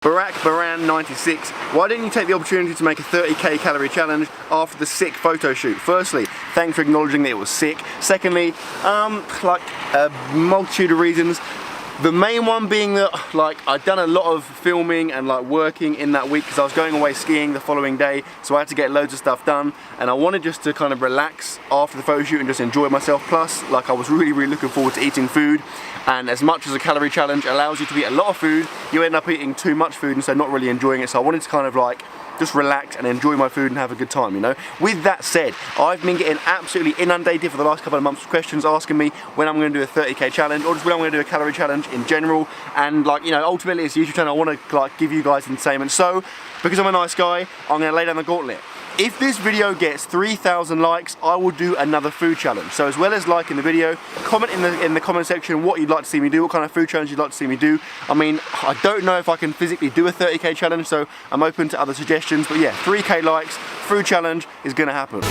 Barack Baran 96, why didn't you take the opportunity to make a 30k calorie challenge after the sick photo shoot? Firstly, thanks for acknowledging that it was sick. Secondly, like a multitude of reasons. The main one being that I'd done a lot of filming and working in that week because I was going away skiing the following day, so I had to get loads of stuff done and I wanted just to kind of relax after the photo shoot and just enjoy myself. Plus, I was really looking forward to eating food, and as much as a calorie challenge allows you to eat a lot of food, you end up eating too much food and so not really enjoying it. So I wanted to kind of just relax and enjoy my food and have a good time, you know. With that said, I've been getting absolutely inundated for the last couple of months with questions asking me when I'm going to do a 30k challenge or just when I'm going to do a calorie challenge in general. And ultimately it's a YouTube channel. I want to give you guys entertainment. So because I'm a nice guy, I'm going to lay down the gauntlet. If this video gets 3,000 likes, I will do another food challenge. So as well as liking the video, comment in the comment section what you'd like to see me do, what kind of food challenge you'd like to see me do. I mean, I don't know if I can physically do a 30k challenge, so I'm open to other suggestions. But yeah, 3k likes, food challenge is gonna happen.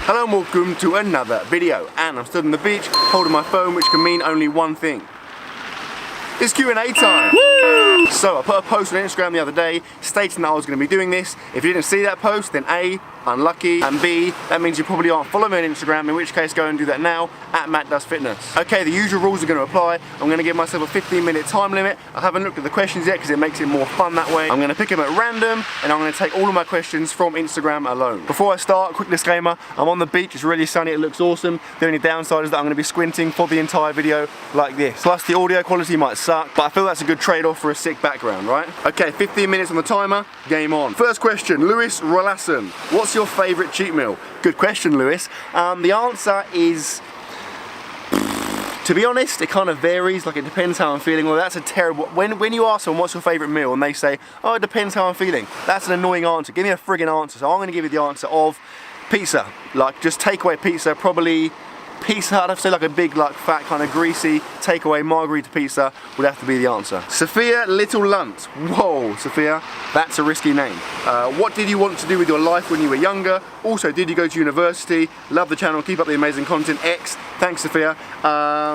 Hello and welcome to another video, and I'm stood on the beach holding my phone, which can mean only one thing. It's Q&A time! Woo! So I put a post on Instagram the other day stating that I was going to be doing this. If you didn't see that post, then A, unlucky, and B, that means you probably aren't following me on Instagram, in which case go and do that now at Mattdoesfitness. Okay, the usual rules are going to apply. I'm going to give myself a 15-minute time limit. I haven't looked at the questions yet because it makes it more fun that way. I'm going to pick them at random and I'm going to take all of my questions from Instagram alone. Before I start, quick disclaimer, I'm on the beach, it's really sunny, it looks awesome. The only downside is that I'm going to be squinting for the entire video like this. Plus the audio quality might suck, but I feel that's a good trade-off for a sick background, right? Okay, 15 minutes on the timer, game on. First question, Lewis Rolasson. What's your favourite cheat meal? Good question, Lewis. The answer is, to be honest, it kind of varies. It depends how I'm feeling. Well, that's a terrible, when you ask someone what's your favourite meal and they say, oh, it depends how I'm feeling, that's an annoying answer. Give me a friggin' answer. So I'm going to give you the answer of pizza. Just takeaway pizza, probably pizza. I'd have to say a big fat kind of greasy takeaway margarita pizza would have to be the answer. Sophia Little Lunt. Whoa, Sophia, that's a risky name. What did you want to do with your life when you were younger? Also, did you go to university? Love the channel, keep up the amazing content. X, thanks Sophia. What did I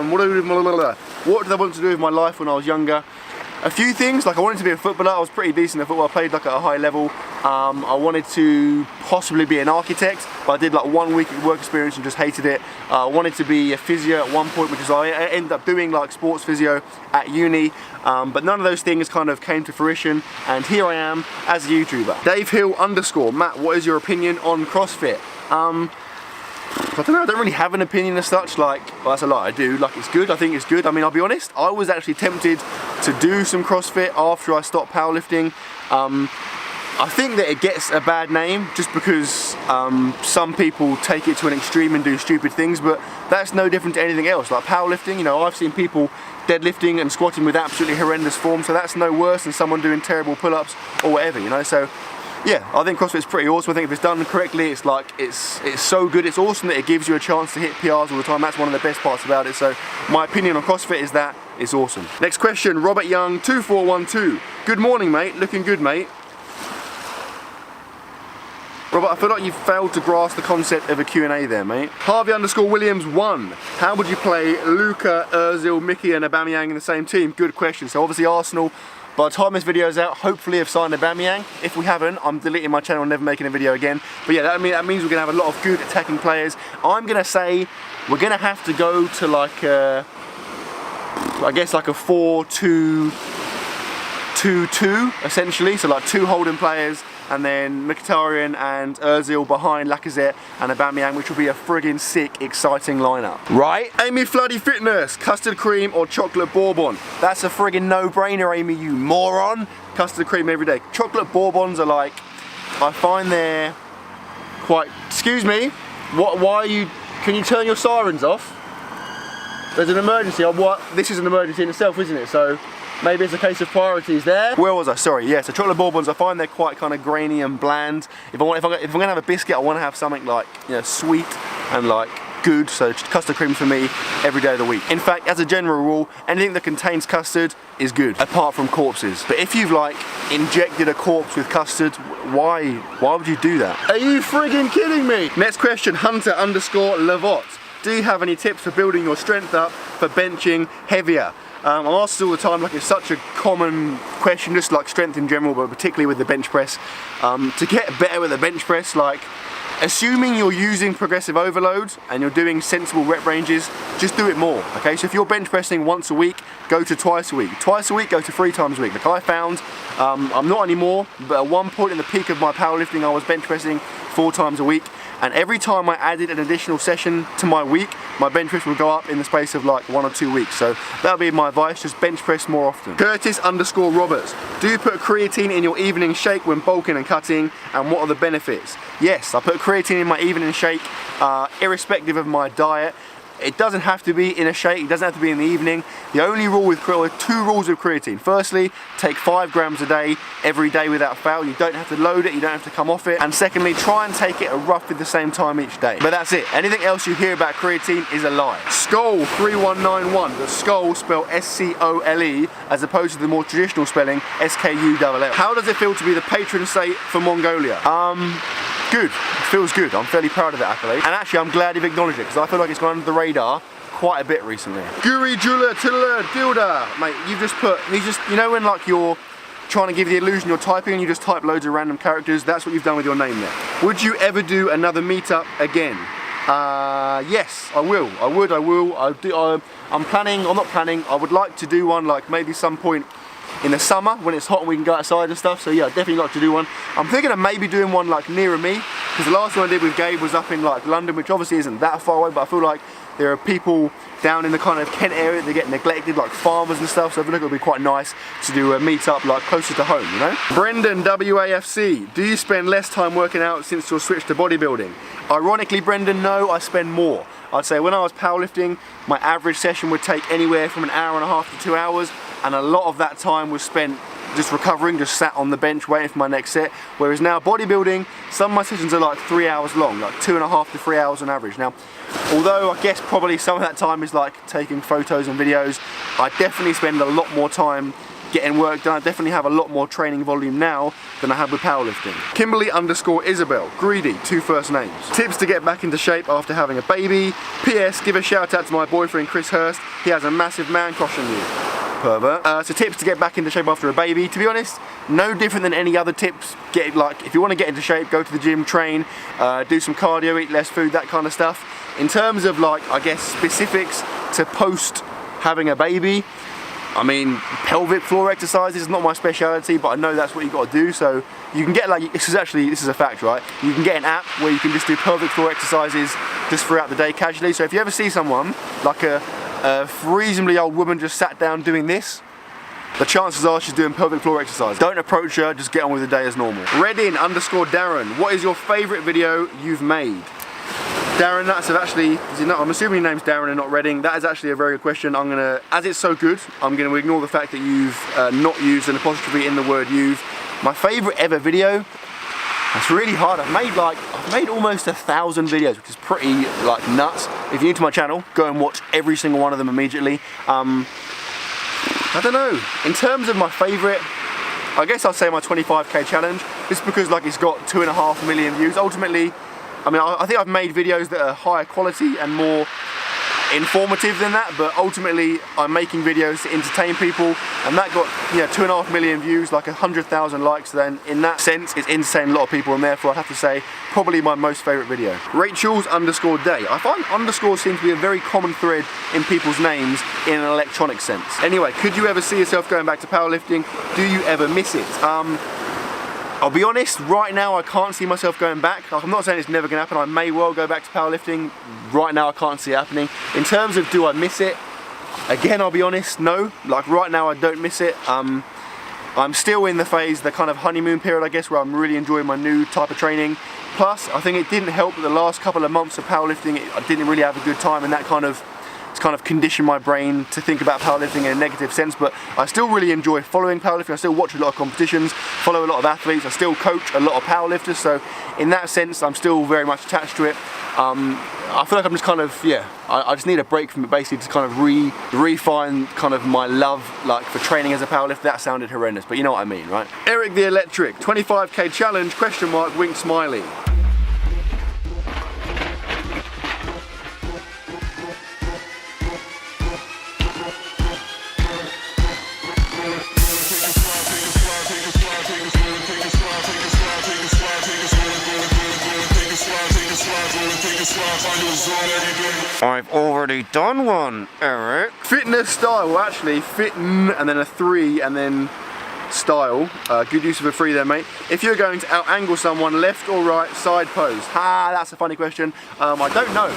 want to do with my life when I was younger? A few things, I wanted to be a footballer. I was pretty decent at football. I played at a high level. I wanted to possibly be an architect, but I did 1 week of work experience and just hated it. I wanted to be a physio at one point, which is I ended up doing sports physio at uni, but none of those things kind of came to fruition, and here I am as a YouTuber. Dave Hill _ Matt, what is your opinion on CrossFit? I don't know, I don't really have an opinion as such, well, that's a lie, I do, it's good, I think it's good. I mean, I'll be honest, I was actually tempted to do some CrossFit after I stopped powerlifting. I think that it gets a bad name just because some people take it to an extreme and do stupid things, but that's no different to anything else. Powerlifting, I've seen people deadlifting and squatting with absolutely horrendous form, so that's no worse than someone doing terrible pull-ups or whatever, so yeah, I think CrossFit's pretty awesome. I think if it's done correctly, it's so good. It's awesome that it gives you a chance to hit PRs all the time. That's one of the best parts about it. So my opinion on CrossFit is that it's awesome. Next question, Robert Young 2412. Good morning, mate. Looking good, mate. Robert, I feel like you've failed to grasp the concept of a Q&A there, mate. Harvey _ Williams 1. How would you play Luka, Ozil, Mickey and Aubameyang in the same team? Good question. So obviously Arsenal, by the time this video is out, hopefully have signed Aubameyang. If we haven't, I'm deleting my channel and never making a video again. But yeah, that means we're going to have a lot of good attacking players. I'm going to say we're going to have to go to I guess a 4-2-2-2 essentially. So 2 holding players and then Mkhitaryan and Ozil behind Lacazette and Aubameyang, which will be a friggin' sick, exciting lineup. Right? Amy Floody Fitness, custard cream or chocolate bourbon? That's a friggin' no-brainer, Amy, you moron. Custard cream every day. Chocolate bourbons are I find they're quite, excuse me, why are you, can you turn your sirens off? There's an emergency, this is an emergency in itself, isn't it? So maybe it's a case of priorities there. Where was I? Sorry, yeah, so chocolate bourbons, I find they're quite kind of grainy and bland. If I'm gonna have a biscuit, I want to have something sweet and good, so custard cream for me every day of the week. In fact, as a general rule, anything that contains custard is good, apart from corpses. But if you've like injected a corpse with custard, why would you do that? Are you friggin' kidding me? Next question, Hunter_Lavot. Do you have any tips for building your strength up for benching heavier? I'm asked all the time, like it's such a common question, just like strength in general, but particularly with the bench press. To get better with the bench press, like assuming you're using progressive overloads and you're doing sensible rep ranges, just do it more, okay? So if you're bench pressing once a week, go to twice a week. Twice a week, go to 3 times a week. Like I found, I'm not anymore, but at one point in the peak of my powerlifting, I was bench pressing 4 times a week. And every time I added an additional session to my week, my bench press would go up in the space of like 1 or 2 weeks. So that'll be my advice, just bench press more often. Curtis_Roberts. Do you put creatine in your evening shake when bulking and cutting? And what are the benefits? Yes, I put creatine in my evening shake, irrespective of my diet. It doesn't have to be in a shake, it doesn't have to be in the evening. The only rule with creatine, 2 rules with creatine. Firstly, take 5 grams a day, every day without fail. You don't have to load it, you don't have to come off it. And secondly, try and take it at roughly the same time each day. But that's it. Anything else you hear about creatine is a lie. Skull3191, the skull spelled S-C-O-L-E, as opposed to the more traditional spelling, S-K-U-L-L. How does it feel to be the patron saint for Mongolia? Good. It feels good. I'm fairly proud of that accolade. And actually, I'm glad you've acknowledged it, because I feel like it's gone under the radar quite a bit recently. Guri Jula Tilla Dilda. Mate, you've just put, you know when like you're trying to give the illusion you're typing and you just type loads of random characters? That's what you've done with your name there. Would you ever do another meetup again? Yes, I will. I will. I'm not planning. I would like to do one like maybe some point in the summer when it's hot and we can go outside and stuff, so yeah, I'd definitely like to do one. I'm thinking of maybe doing one like nearer me, because the last one I did with Gabe was up in like London, which obviously isn't that far away, but I feel like there are people down in the kind of Kent area that get neglected, like farmers and stuff, so I feel like it would be quite nice to do a meet-up like closer to home, you know? Brendan WAFC, do you spend less time working out since your switch to bodybuilding? Ironically, Brendan, no, I spend more. I'd say when I was powerlifting, my average session would take anywhere from 1.5 hours to 2 hours, and a lot of that time was spent just recovering, just sat on the bench waiting for my next set. Whereas now bodybuilding, some of my sessions are like 3 hours long, like 2.5 to 3 hours on average. Now, although I guess probably some of that time is like taking photos and videos, I definitely spend a lot more time getting work done. I definitely have a lot more training volume now than I had with powerlifting. Kimberly_Isabel, Greedy, 2 first names. Tips to get back into shape after having a baby. P.S. Give a shout out to my boyfriend Chris Hurst. He has a massive man crush on you. Pervert. So tips to get back into shape after a baby. To be honest, no different than any other tips. If you want to get into shape, go to the gym, train, do some cardio, eat less food, that kind of stuff. In terms of like, I guess, specifics to post having a baby, I mean, pelvic floor exercises is not my speciality, but I know that's what you got to do. So you can get like, this is a fact, right? You can get an app where you can just do pelvic floor exercises just throughout the day casually. So if you ever see someone, like a reasonably old woman just sat down doing this, the chances are she's doing pelvic floor exercise. Don't approach her, just get on with the day as normal. Redin_Darren, what is your favourite video you've made? Darren, that's actually, I'm assuming your name's Darren and not Redding. That is actually a very good question. As it's so good, I'm gonna ignore the fact that you've not used an apostrophe in the word you've. My favourite ever video, that's really hard. I've made almost 1,000 videos, which is pretty like nuts. If you're new to my channel, go and watch every single one of them immediately. I don't know. In terms of my favourite, I guess I'll say my 25k challenge, just because like it's got 2.5 million views. Ultimately, I mean, I think I've made videos that are higher quality and more informative than that, but ultimately I'm making videos to entertain people, and that got 2.5 million views, like 100,000 likes. Then in that sense it's entertaining a lot of people, and therefore I'd have to say probably my most favourite video. Rachel's_day. I find underscores seem to be a very common thread in people's names in an electronic sense. Anyway, could you ever see yourself going back to powerlifting? Do you ever miss it? I'll be honest, right now I can't see myself going back. Like, I'm not saying it's never gonna happen, I may well go back to powerlifting. Right now I can't see it happening. In terms of do I miss it, again I'll be honest, no. Like right now I don't miss it. I'm still in the phase, the kind of honeymoon period I guess, where I'm really enjoying my new type of training. Plus, I think it didn't help that the last couple of months of powerlifting, I didn't really have a good time, and that kind of to kind of condition my brain to think about powerlifting in a negative sense, but I still really enjoy following powerlifting. I still watch a lot of competitions, follow a lot of athletes, I still coach a lot of powerlifters, so in that sense I'm still very much attached to it. I feel like I'm just kind of, yeah, I just need a break from it basically to kind of refine kind of my love like for training as a powerlifter. That sounded horrendous, but you know what I mean, right? Eric the Electric, 25k challenge, question mark, wink smiley. I've already done one, Eric. Fitness style, well actually fitn and then a 3 and then style. Good use of a 3 there, mate. If you're going to out-angle someone, left or right, side pose. That's a funny question. I don't know.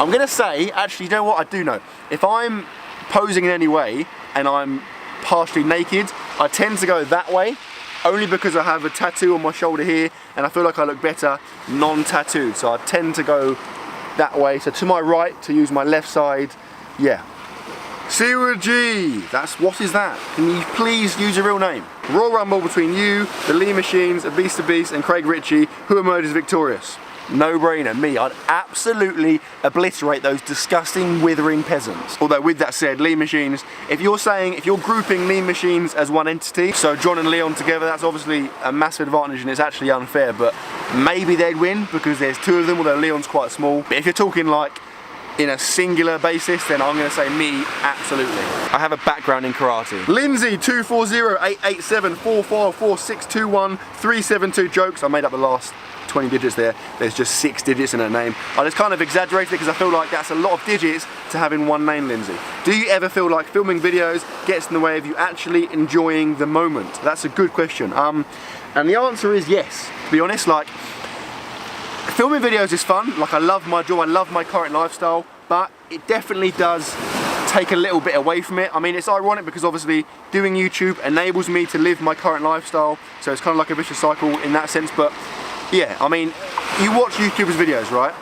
I'm gonna say, actually, you know what, I do know. If I'm posing in any way and I'm partially naked, I tend to go that way, only because I have a tattoo on my shoulder here and I feel like I look better non-tattooed, so I tend to go that way. So to my right, to use my left side, yeah. Sierra G, what is that? Can you please use your real name? Royal Rumble between you, the Lee Machines, Beast to Beast and Craig Ritchie. Who emerges victorious? No brainer, me. I'd absolutely obliterate those disgusting, withering peasants. Although with that said, Lean Machines, if you're grouping Lean Machines as one entity, so John and Leon together, that's obviously a massive advantage and it's actually unfair, but maybe they'd win because there's 2 of them, although Leon's quite small. But if you're talking like in a singular basis, then I'm going to say me, absolutely. I have a background in karate. Lindsay 240-887-454-621-372 jokes. I made up the last 20 digits there. There's just 6 digits in her name. I just kind of exaggerated it because I feel like that's a lot of digits to have in one name, Lindsay. Do you ever feel like filming videos gets in the way of you actually enjoying the moment? That's a good question. And the answer is yes. To be honest, like, filming videos is fun. Like, I love my job, I love my current lifestyle, but it definitely does take a little bit away from it. I mean, it's ironic because obviously doing YouTube enables me to live my current lifestyle, so it's kind of like a vicious cycle in that sense. But yeah, I mean, you watch YouTubers' videos, right?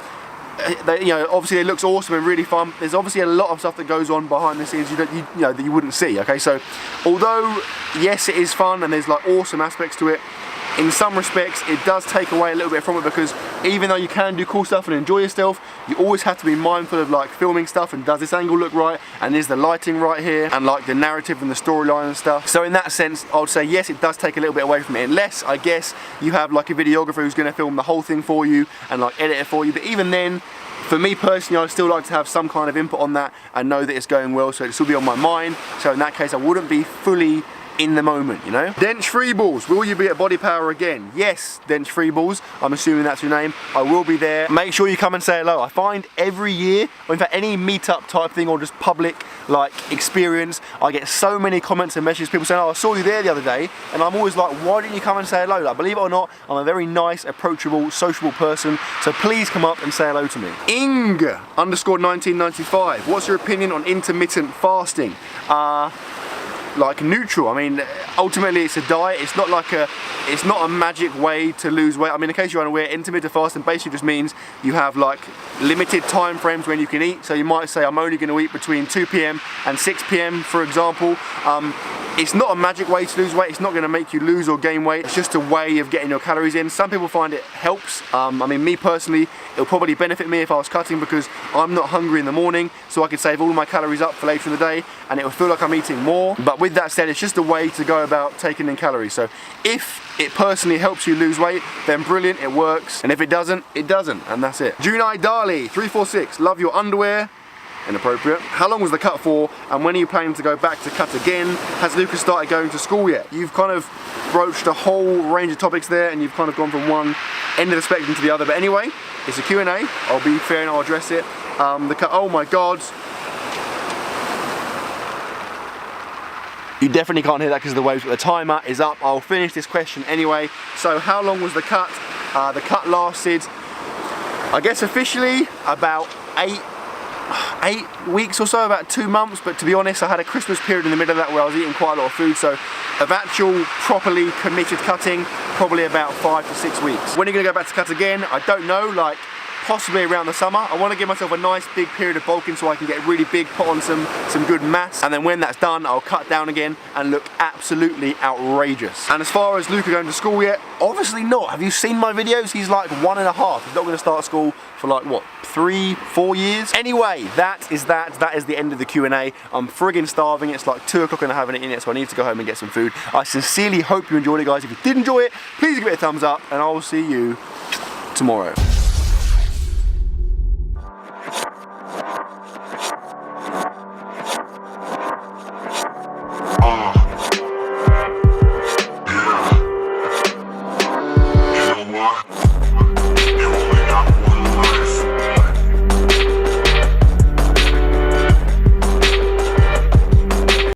You know, obviously it looks awesome and really fun. There's obviously a lot of stuff that goes on behind the scenes that you wouldn't see. Okay, so although yes, it is fun and there's like awesome aspects to it, in some respects it does take away a little bit from it, because even though you can do cool stuff and enjoy yourself, you always have to be mindful of like filming stuff and does this angle look right and is the lighting right here and like the narrative and the storyline and stuff. So in that sense, I would say yes, it does take a little bit away from it, unless I guess you have like a videographer who's going to film the whole thing for you and like edit it for you. But even then, for me personally, I'd still like to have some kind of input on that and know that it's going well, so it'll still be on my mind. So in that case, I wouldn't be fully in the moment, you know? Dench Free Balls, will you be at Body Power again? Yes, Dench Free Balls, I'm assuming that's your name. I will be there. Make sure you come and say hello. I find every year, or in fact any meetup type thing or just public like experience, I get so many comments and messages, people saying, oh, I saw you there the other day, and I'm always like, why didn't you come and say hello? Like, believe it or not, I'm a very nice, approachable, sociable person, so please come up and say hello to me. Ing_1995, what's your opinion on intermittent fasting? Like neutral. I mean, ultimately it's a diet. It's not a magic way to lose weight. I mean, in case you're unaware, intermittent fasting basically just means you have like limited time frames when you can eat. So you might say, I'm only going to eat between 2 p.m. and 6 p.m. for example. It's not a magic way to lose weight. It's not going to make you lose or gain weight. It's just a way of getting your calories in. Some people find it helps. I mean, me personally, it'll probably benefit me if I was cutting, because I'm not hungry in the morning, so I could save all of my calories up for later in the day and it will feel like I'm eating more. But with that said, it's just a way to go about taking in calories. So if it personally helps you lose weight, then brilliant, it works. And if it doesn't, it doesn't, and that's it. Junai Dali 346, love your underwear. Inappropriate. How long was the cut for, and when are you planning to go back to cut again? Has Lucas started going to school yet? You've kind of broached a whole range of topics there, and you've kind of gone from one end of the spectrum to the other. But anyway, it's a Q&A. I'll be fair and I'll address it. The cut, oh my God. You definitely can't hear that because of the waves, but the timer is up. I'll finish this question anyway. So how long was the cut? The cut lasted, I guess officially, about 8 weeks or so, about 2 months, but to be honest, I had a Christmas period in the middle of that where I was eating quite a lot of food, so of actual properly committed cutting, probably about 5 to 6 weeks. When are you going to go back to cut again? I don't know. Like, possibly around the summer. I want to give myself a nice big period of bulking so I can get really big, put on some good mass, and then when that's done, I'll cut down again and look absolutely outrageous. And as far as Luca going to school yet, obviously not. Have you seen my videos? He's like 1.5. He's not going to start school for like, what, 3-4 years? Anyway, that is the end of the Q&A. I'm friggin' starving. It's like 2 o'clock and I haven't eaten yet, so I need to go home and get some food. I sincerely hope you enjoyed it, guys. If you did enjoy it, please give it a thumbs up, and I will see you tomorrow.